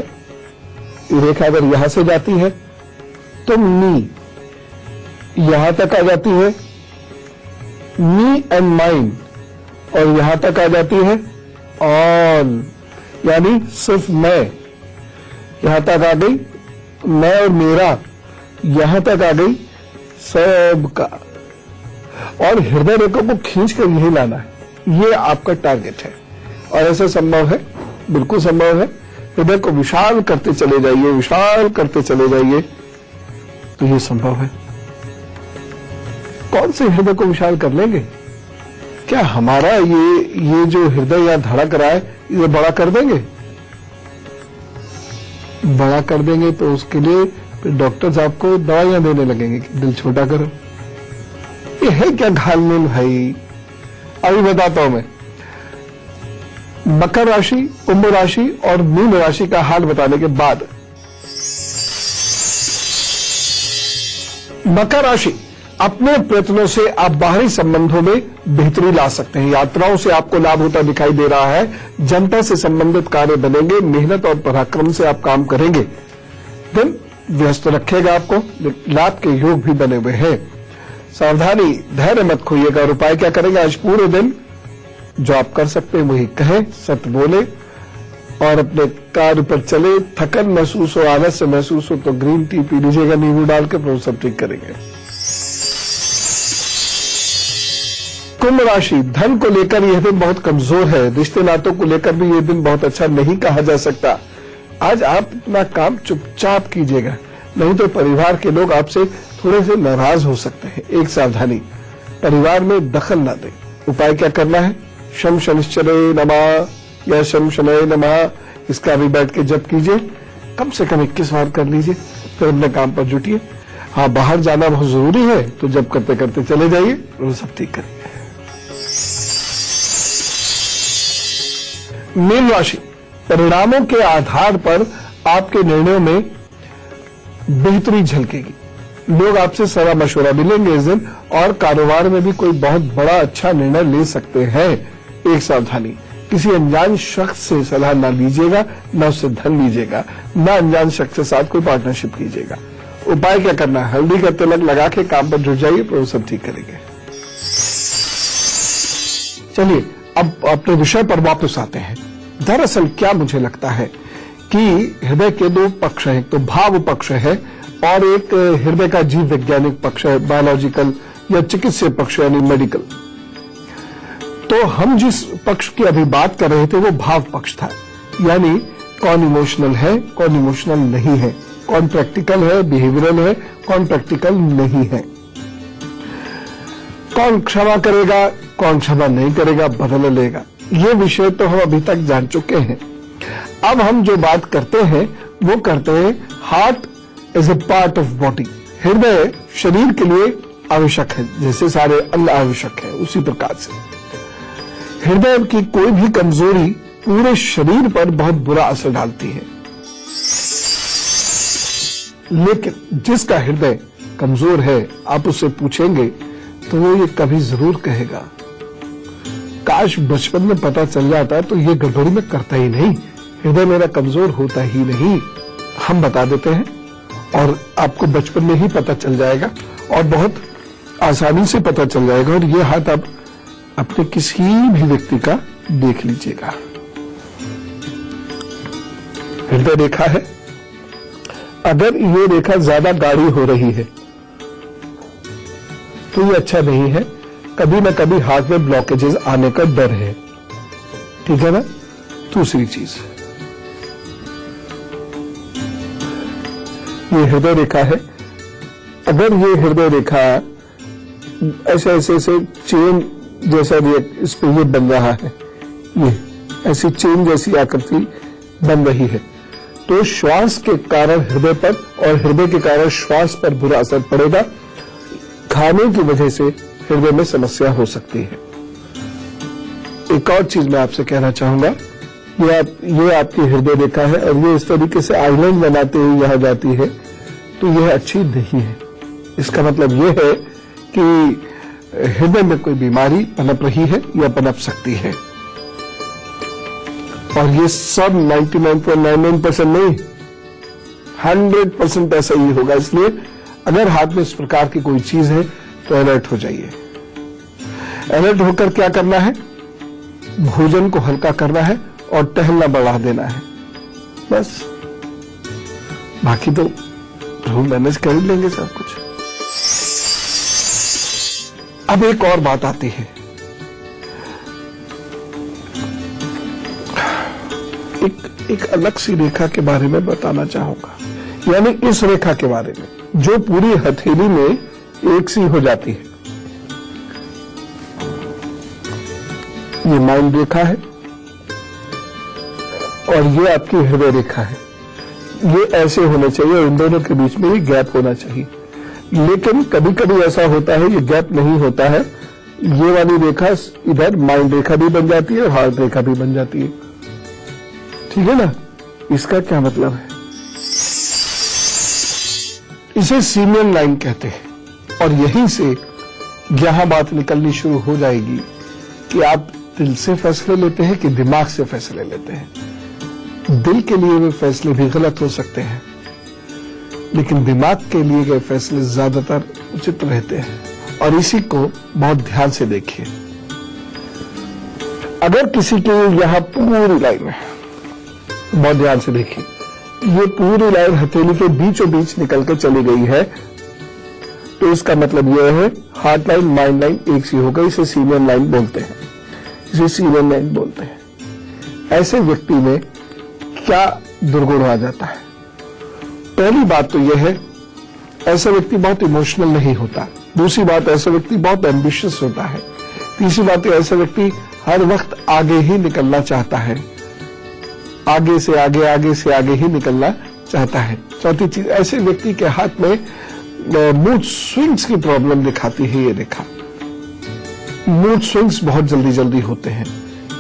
रेखा अगर यहां से जाती है तो नी यहां तक आ जाती है, मी एंड माइंड, और यहां तक आ जाती है ऑन, यानी सिर्फ मैं, यहां तक आ गई मैं और मेरा, यहां तक आ गई सबका। और हृदय रेखा को खींच कर यही लाना है, ये आपका टारगेट है, और ऐसा संभव है, बिल्कुल संभव है। हृदय को विशाल करते चले जाइए, विशाल करते चले जाइए, तो ये संभव है। कौन से हृदय को विशाल कर लेंगे? क्या हमारा ये जो हृदय या धड़क रहा है ये बड़ा कर देंगे? बड़ा कर देंगे तो उसके लिए फिर डॉक्टर्स आपको दवाइयां देने लगेंगे कि दिल छोटा करो। ये है क्या घालमेल भाई? अभी बताता हूं मैं। मकर राशि, कुंभ राशि और मीन राशि का हाल बताने के बाद, मकर राशि, अपने प्रयत्नों से आप बाहरी संबंधों में बेहतरी ला सकते हैं। यात्राओं से आपको लाभ होता दिखाई दे रहा है। जनता से संबंधित कार्य बनेंगे। मेहनत और पराक्रम से आप काम करेंगे। दिन व्यस्त रखेगा आपको। लाभ के योग भी बने हुए हैं। सावधानी, धैर्य मत खोइएगा। और उपाय क्या करेंगे? आज पूरे दिन जो आप कर सकते हैं वही कहें, सत्य बोले और अपने कार्य पर चले। थकन महसूस हो, आलस्य महसूस हो तो ग्रीन टी पी लीजिएगा नींबू डाल के, फिर सब ठीक करेंगे। कुंभ राशि, धन को लेकर यह दिन बहुत कमजोर है। रिश्ते नातों को लेकर भी यह दिन बहुत अच्छा नहीं कहा जा सकता। आज आप अपना काम चुपचाप कीजिएगा, नहीं तो परिवार के लोग आपसे थोड़े से नाराज हो सकते हैं। एक सावधानी, परिवार में दखल ना दें। उपाय क्या करना है? शम शनिश्चरे नमः या शम शनये नमः, इसका भी बैठ के जप कीजिए। कम से कम 21 बार कर लीजिए, फिर अपने काम पर जुटिए। हाँ, बाहर जाना बहुत जरूरी है तो जप करते करते चले जाइए, वो सब ठीक करेंगे। मीन राशि, परिणामों के आधार पर आपके निर्णयों में बेहतरी झलकेगी। लोग आपसे सलाह मशवरा भी लेंगे इस दिन और कारोबार में भी कोई बहुत बड़ा अच्छा निर्णय ले सकते हैं। एक सावधानी, किसी अनजान शख्स से सलाह ना लीजिएगा, ना उससे धन लीजिएगा, ना अनजान शख्स के साथ कोई पार्टनरशिप कीजिएगा। उपाय क्या करना है? हल्दी का तिलक लगा के काम पर जुट जाइए, तो वो सब ठीक करेंगे। चलिए अब अपने विषय पर वापस आते हैं। दरअसल क्या मुझे लगता है कि हृदय के दो पक्ष हैं, तो भाव पक्ष है और एक हृदय का जीव वैज्ञानिक पक्ष है, बायोलॉजिकल या चिकित्सीय पक्ष यानी मेडिकल। तो हम जिस पक्ष की अभी बात कर रहे थे वो भाव पक्ष था, यानी कौन इमोशनल है, कौन इमोशनल नहीं है, कौन प्रैक्टिकल है, बिहेवियरल है, कौन प्रैक्टिकल नहीं है, कौन क्षमा करेगा, कौन क्षमा नहीं करेगा, बदल लेगा। ये विषय तो हम अभी तक जान चुके हैं। अब हम जो बात करते हैं वो करते हैं heart is a part of body. हृदय शरीर के लिए आवश्यक है, जैसे सारे अंग आवश्यक है, उसी प्रकार से हृदय की कोई भी कमजोरी पूरे शरीर पर बहुत बुरा असर डालती है। लेकिन जिसका हृदय कमजोर है, आप उससे पूछेंगे तो वो ये कभी जरूर कहेगा, काश बचपन में पता चल जाता तो ये गड़बड़ी में करता ही नहीं, हृदय मेरा कमजोर होता ही नहीं। हम बता देते हैं और आपको बचपन में ही पता चल जाएगा और बहुत आसानी से पता चल जाएगा। और ये हाथ आप अपने किसी भी व्यक्ति का देख लीजिएगा। हृदय रेखा है, अगर ये रेखा ज्यादा गाढ़ी हो रही है तो ये अच्छा नहीं है, कभी न कभी हार्ट में ब्लॉकेजेस आने का डर है, ठीक है ना। दूसरी चीज, ये हृदय रेखा है, अगर ये हृदय रेखा ऐसे चेन जैसा इस पे ये बन रहा है, ये ऐसी चेन जैसी आकृति बन रही है, तो श्वास के कारण हृदय पर और हृदय के कारण श्वास पर बुरा असर पड़ेगा। खाने की वजह से हृदय में समस्या हो सकती है। एक और चीज मैं आपसे कहना चाहूंगा, ये आपकी हृदय रेखा है और ये इस तरीके से आइलैंड बनाते हुए यहां जाती है, तो यह अच्छी नहीं है। इसका मतलब यह है कि हृदय में कोई बीमारी पनप रही है या पनप सकती है। और ये सब 99.99% नहीं, 100% ऐसा ही होगा। इसलिए अगर हाथ में इस प्रकार की कोई चीज है तो अलर्ट हो जाइए। अलर्ट होकर क्या करना है? भोजन को हल्का करना है और टहलना बढ़ा देना है, बस। बाकी तो हम मैनेज कर ही लेंगे सब कुछ। अब एक और बात आती है, एक अलग सी रेखा के बारे में बताना चाहूंगा, यानी इस रेखा के बारे में जो पूरी हथेली में एक सी हो जाती है। ये माइंड रेखा है और ये आपकी हृदय रेखा है। ये ऐसे होने चाहिए, इन दोनों के बीच में ये गैप होना चाहिए। लेकिन कभी कभी ऐसा होता है ये गैप नहीं होता है, ये वाली रेखा इधर माइंड रेखा भी बन जाती है और हार्ट रेखा भी बन जाती है। ठीक है ना? इसका क्या मतलब है? इसे सीनियर लाइन कहते हैं और यहीं से यहां बात निकलनी शुरू हो जाएगी कि आप दिल से फैसले लेते हैं कि दिमाग से फैसले लेते हैं। दिल के लिए वे फैसले भी गलत हो सकते हैं, लेकिन दिमाग के लिए गए फैसले ज्यादातर उचित रहते हैं। और इसी को बहुत ध्यान से देखिए। अगर किसी के यहां पूरी लाइन है, बहुत ध्यान से देखिए, ये पूरी लाइन हथेली के बीचों बीच निकल के चली गई है, तो इसका मतलब यह है हार्ट लाइन माइंड लाइन एक सी हो गई। इसे सीनियर लाइन बोलते हैं, इसे सीनियर लाइन बोलते हैं। ऐसे व्यक्ति में क्या दुर्गुण आ जाता है? पहली बात तो यह है, ऐसा व्यक्ति बहुत इमोशनल नहीं होता। दूसरी बात, ऐसा व्यक्ति बहुत एम्बिशियस होता है। तीसरी बात, ऐसा व्यक्ति हर वक्त आगे ही निकलना चाहता है, आगे से आगे, आगे से आगे ही निकलना चाहता है। चौथी चीज, ऐसे व्यक्ति के हाथ में मूड स्विंग्स की प्रॉब्लम दिखाती है। ये रेखा मूड स्विंग्स बहुत जल्दी जल्दी होते हैं।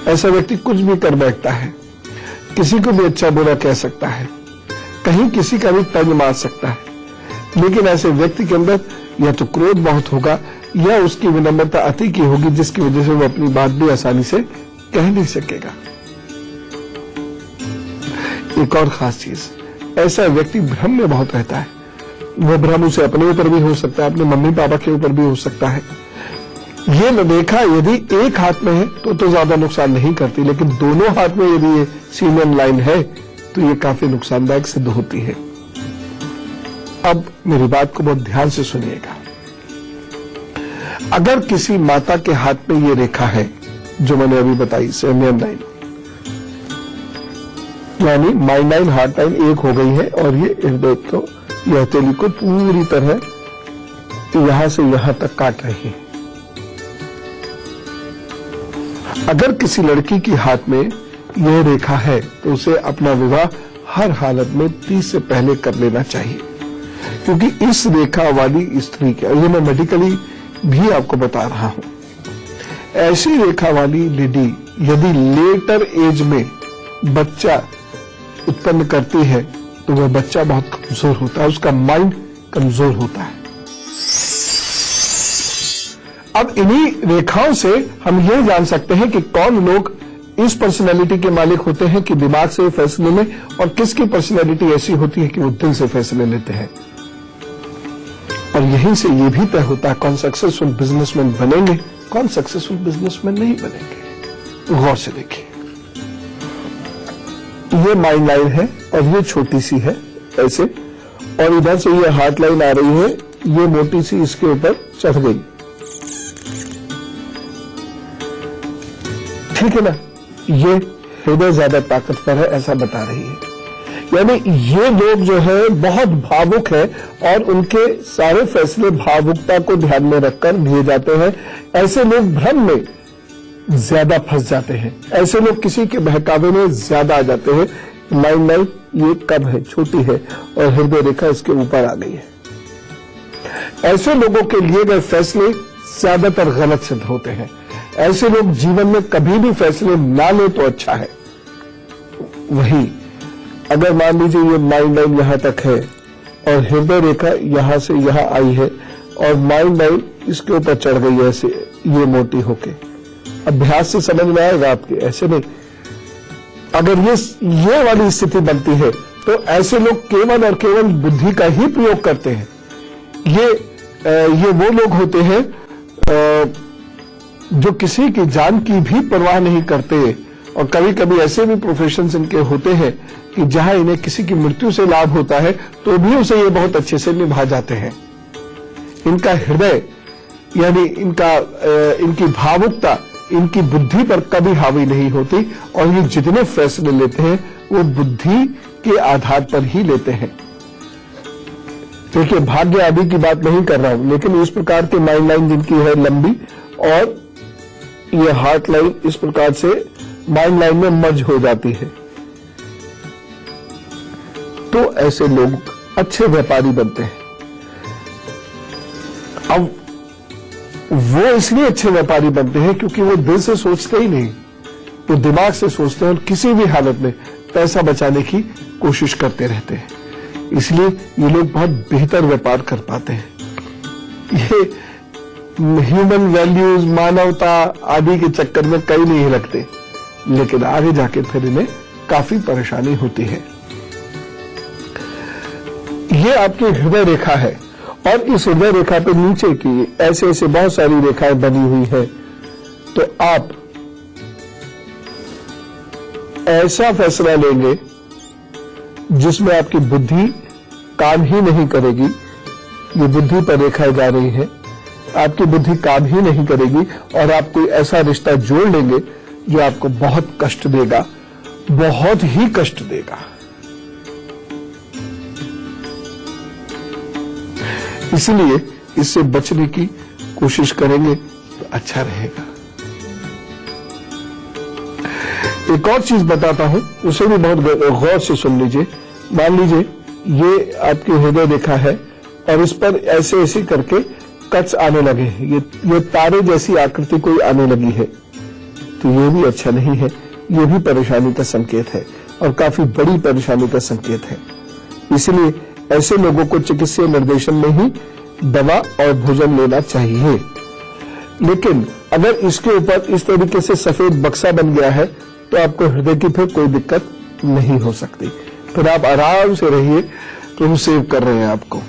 ऐसा व्यक्ति कुछ भी कर बैठता है, किसी को भी अच्छा बुरा कह सकता है, कहीं किसी का भी तंज मार सकता है। लेकिन ऐसे व्यक्ति के अंदर या तो क्रोध बहुत होगा या उसकी विनम्रता अति की होगी, जिसकी वजह से वो अपनी बात भी आसानी से कह नहीं सकेगा। एक और खास चीज, ऐसा व्यक्ति भ्रम में बहुत रहता है। वह भ्रम उसे अपने ऊपर भी हो सकता है, अपने मम्मी पापा के ऊपर भी हो सकता है। ये रेखा यदि एक हाथ में है तो ज्यादा नुकसान नहीं करती, लेकिन दोनों हाथ में यदि ये सीनियर लाइन है तो ये काफी नुकसानदायक सिद्ध होती है। अब मेरी बात को बहुत ध्यान से सुनिएगा। अगर किसी माता के हाथ में ये रेखा है जो मैंने अभी बताई, सीनियर लाइन, यानी माइंड लाइन हार्ट लाइन एक हो गई है और ये हृदय को, यह हथेली को पूरी तरह यहां से यहां तक काट रही है। अगर किसी लड़की के हाथ में यह रेखा है तो उसे अपना विवाह हर हालत में 30 से पहले कर लेना चाहिए, क्योंकि इस रेखा वाली स्त्री के, ये मैं मेडिकली भी आपको बता रहा हूं, ऐसी रेखा वाली लेडी यदि लेटर एज में बच्चा उत्पन्न करती है तो वह बच्चा बहुत कमजोर होता है, उसका माइंड कमजोर होता है। अब इन्हीं रेखाओं से हम ये जान सकते हैं कि कौन लोग इस पर्सनैलिटी के मालिक होते हैं कि दिमाग से फैसले में, और किसकी पर्सनैलिटी ऐसी होती है कि वो दिल से फैसले लेते हैं। और यहीं से ये भी तय होता है कौन सक्सेसफुल बिजनेसमैन बनेंगे, कौन सक्सेसफुल बिजनेसमैन नहीं बनेंगे। गौर से देखिए, ये माइंड लाइन है और ये छोटी सी है ऐसे, और इधर से ये हार्ट लाइन आ रही है, ये मोटी सी इसके ऊपर चढ़ गई। ठीक है ना? ये हृदय ज्यादा ताकतवर है ऐसा बता रही है। यानी ये लोग जो है बहुत भावुक है और उनके सारे फैसले भावुकता को ध्यान में रखकर दिए जाते हैं। ऐसे लोग भ्रम में ज्यादा फंस जाते हैं, ऐसे लोग किसी के बहकावे में ज्यादा आ जाते हैं। माइंड लाइन ये कम है, छोटी है, और हृदय रेखा इसके ऊपर आ गई है। ऐसे लोगों के लिए गए फैसले ज्यादातर गलत सिद्ध होते हैं। ऐसे लोग जीवन में कभी भी फैसले ना ले तो अच्छा है। वही अगर मान लीजिए ये माइंड लाइन यहां तक है और हृदय रेखा यहां से यहां आई है और माइंड लाइन इसके ऊपर चढ़ गई है ऐसे, ये मोटी होके, अभ्यास से समझ में आएगा आपके, ऐसे नहीं। अगर ये वाली स्थिति बनती है तो ऐसे लोग केवल और केवल बुद्धि का ही प्रयोग करते हैं। ये वो लोग होते हैं जो किसी की जान की भी परवाह नहीं करते, और कभी कभी ऐसे भी प्रोफेशंस इनके होते हैं कि जहां इन्हें किसी की मृत्यु से लाभ होता है तो भी उसे ये बहुत अच्छे से निभा जाते हैं। इनका हृदय यानी इनकी भावुकता इनकी बुद्धि पर कभी हावी नहीं होती, और ये जितने फैसले लेते हैं वो बुद्धि के आधार पर ही लेते हैं। देखिए, भाग्य आदि की बात नहीं कर रहा हूं, लेकिन इस प्रकार के माइंड लाइन जिनकी है लंबी और ये हार्ट लाइन इस प्रकार से माइंड लाइन में मर्ज हो जाती है। तो ऐसे लोग अच्छे व्यापारी बनते हैं। अब वो इसलिए अच्छे व्यापारी बनते हैं क्योंकि वो दिल से सोचते ही नहीं, वो दिमाग से सोचते हैं और किसी भी हालत में पैसा बचाने की कोशिश करते रहते हैं। इसलिए ये लोग बहुत बेहतर व्यापार कर पाते हैं। ये ह्यूमन वैल्यूज, मानवता आदि के चक्कर में कहीं नहीं लगते, लेकिन आगे जाके फिर इन्हें काफी परेशानी होती है। ये आपकी हृदय रेखा है और इस हृदय रेखा पे नीचे की ऐसे ऐसे बहुत सारी रेखाएं बनी हुई है। तो आप ऐसा फैसला लेंगे जिसमें आपकी बुद्धि काम ही नहीं करेगी। ये बुद्धि पर रेखाएं जा रही है, आपकी बुद्धि काम ही नहीं करेगी और आप कोई ऐसा रिश्ता जोड़ लेंगे जो आपको बहुत कष्ट देगा, बहुत ही कष्ट देगा। इसलिए इससे बचने की कोशिश करेंगे तो अच्छा रहेगा। एक और चीज बताता हूं, उसे भी बहुत गौर से सुन लीजिए। मान लीजिए ये आपकी हृदय रेखा है और इस पर ऐसे ऐसे करके कट्स आने लगे हैं, ये तारे जैसी आकृति कोई आने लगी है, तो ये भी अच्छा नहीं है। ये भी परेशानी का संकेत है और काफी बड़ी परेशानी का संकेत है। इसलिए ऐसे लोगों को चिकित्सीय निर्देशन में ही दवा और भोजन लेना चाहिए। लेकिन अगर इसके ऊपर इस तरीके से सफेद बक्सा बन गया है तो आपको हृदय की फिर कोई दिक्कत नहीं हो सकती, फिर आप आराम से रहिए, तो हम सेव कर रहे हैं आपको।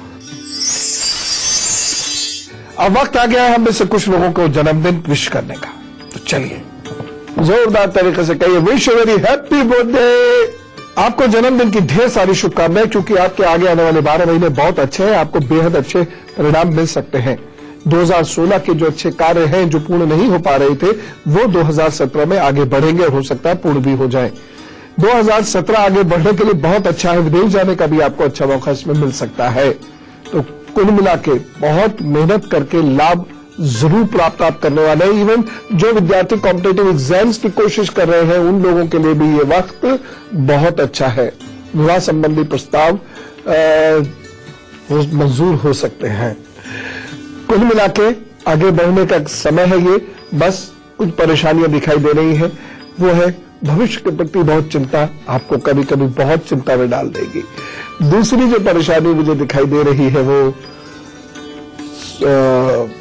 अब वक्त आ गया है हम में से कुछ लोगों को जन्मदिन विश करने का, तो चलिए जोरदार तरीके से कहिए wish you very happy birthday. आपको जन्मदिन की ढेर सारी शुभकामनाएं, क्योंकि आपके आगे आने वाले 12 महीने बहुत अच्छे हैं, आपको बेहद अच्छे परिणाम मिल सकते हैं। 2016 के जो अच्छे कार्य हैं जो पूर्ण नहीं हो पा रहे थे वो 2017 में आगे बढ़ेंगे और हो सकता है पूर्ण भी हो जाए। 2017 आगे बढ़ने के लिए बहुत अच्छा है, विदेश जाने का भी आपको अच्छा मौका इसमें मिल सकता है। तो कुल मिला के बहुत मेहनत करके लाभ जरूर प्राप्त आप करने वाले हैं। इवन जो विद्यार्थी कॉम्पिटेटिव एग्जाम्स की कोशिश कर रहे हैं उन लोगों के लिए भी ये वक्त बहुत अच्छा है। विवाह संबंधी प्रस्ताव मंजूर हो सकते हैं। कुल मिला के आगे बढ़ने का समय है ये, बस कुछ परेशानियां दिखाई दे रही हैं, वो है भविष्य के प्रति बहुत चिंता आपको कभी कभी बहुत चिंता में डाल देगी। दूसरी जो परेशानी मुझे दिखाई दे रही है वो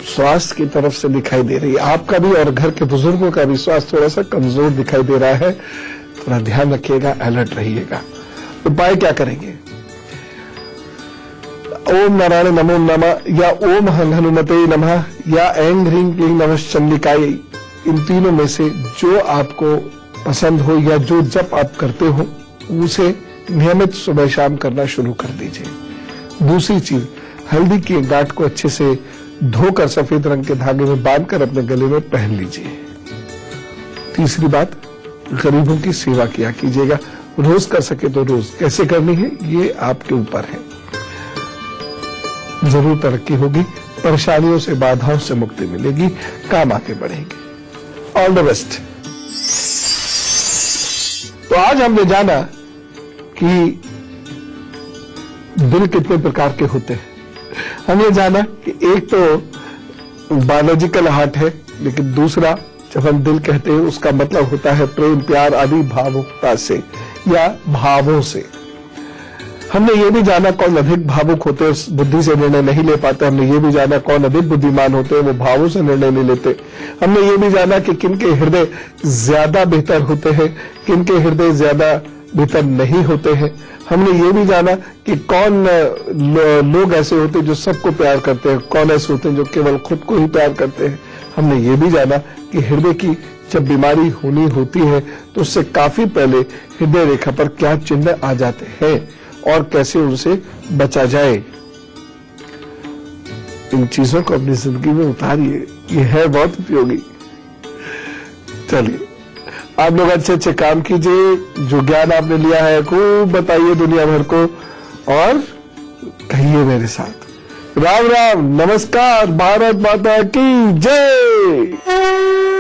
स्वास्थ्य की तरफ से दिखाई दे रही है। आपका भी और घर के बुजुर्गों का भी स्वास्थ्य थोड़ा सा कमजोर दिखाई दे रहा है, थोड़ा ध्यान रखिएगा, अलर्ट रहिएगा। उपाय क्या करेंगे? ओम नारायण नमो नमः या ओम हनुमते नमः या ऐं ह्रीं क्लीं नमः चंडिकाय, इन तीनों में से जो आपको पसंद हो या जो जप आप करते हो उसे नियमित सुबह शाम करना शुरू कर दीजिए। दूसरी चीज, हल्दी की गांठ को अच्छे से धोकर सफेद रंग के धागे में बांधकर अपने गले में पहन लीजिए। तीसरी बात, गरीबों की सेवा किया कीजिएगा, रोज कर सके तो रोज। कैसे करनी है ये आपके ऊपर है, जरूर तरक्की होगी, परेशानियों से बाधाओं से मुक्ति मिलेगी, काम आगे बढ़ेंगे। All the best. तो आज हमने जाना कि दिल कितने प्रकार के होते हैं। हमने जाना कि एक तो बायोलॉजिकल हार्ट है, लेकिन दूसरा जब हम दिल कहते हैं उसका मतलब होता है प्रेम, प्यार आदि भावुकता से या भावों से। हमने ये भी जाना कौन अधिक भावुक होते हैं, बुद्धि से निर्णय नहीं ले पाते। हमने ये भी जाना कौन अधिक बुद्धिमान होते हैं, वो भावों से निर्णय नहीं लेते। हमने ये भी जाना कि किनके हृदय ज्यादा बेहतर होते हैं, किनके हृदय ज्यादा बेहतर नहीं होते हैं। हमने ये भी जाना कि कौन लोग ऐसे होते हैं जो सबको प्यार करते हैं, कौन ऐसे होते हैं जो केवल खुद को ही प्यार करते हैं। हमने ये भी जाना कि हृदय की जब बीमारी होनी होती है तो उससे काफी पहले हृदय रेखा पर क्या चिन्ह आ जाते हैं और कैसे उनसे बचा जाए। इन चीजों को अपनी जिंदगी में उतारिए, ये है बहुत उपयोगी। चलिए आप लोग अच्छे अच्छे काम कीजिए, जो ज्ञान आपने लिया है खूब बताइए दुनिया भर को और कहिए मेरे साथ राम राम, नमस्कार, भारत माता की जय।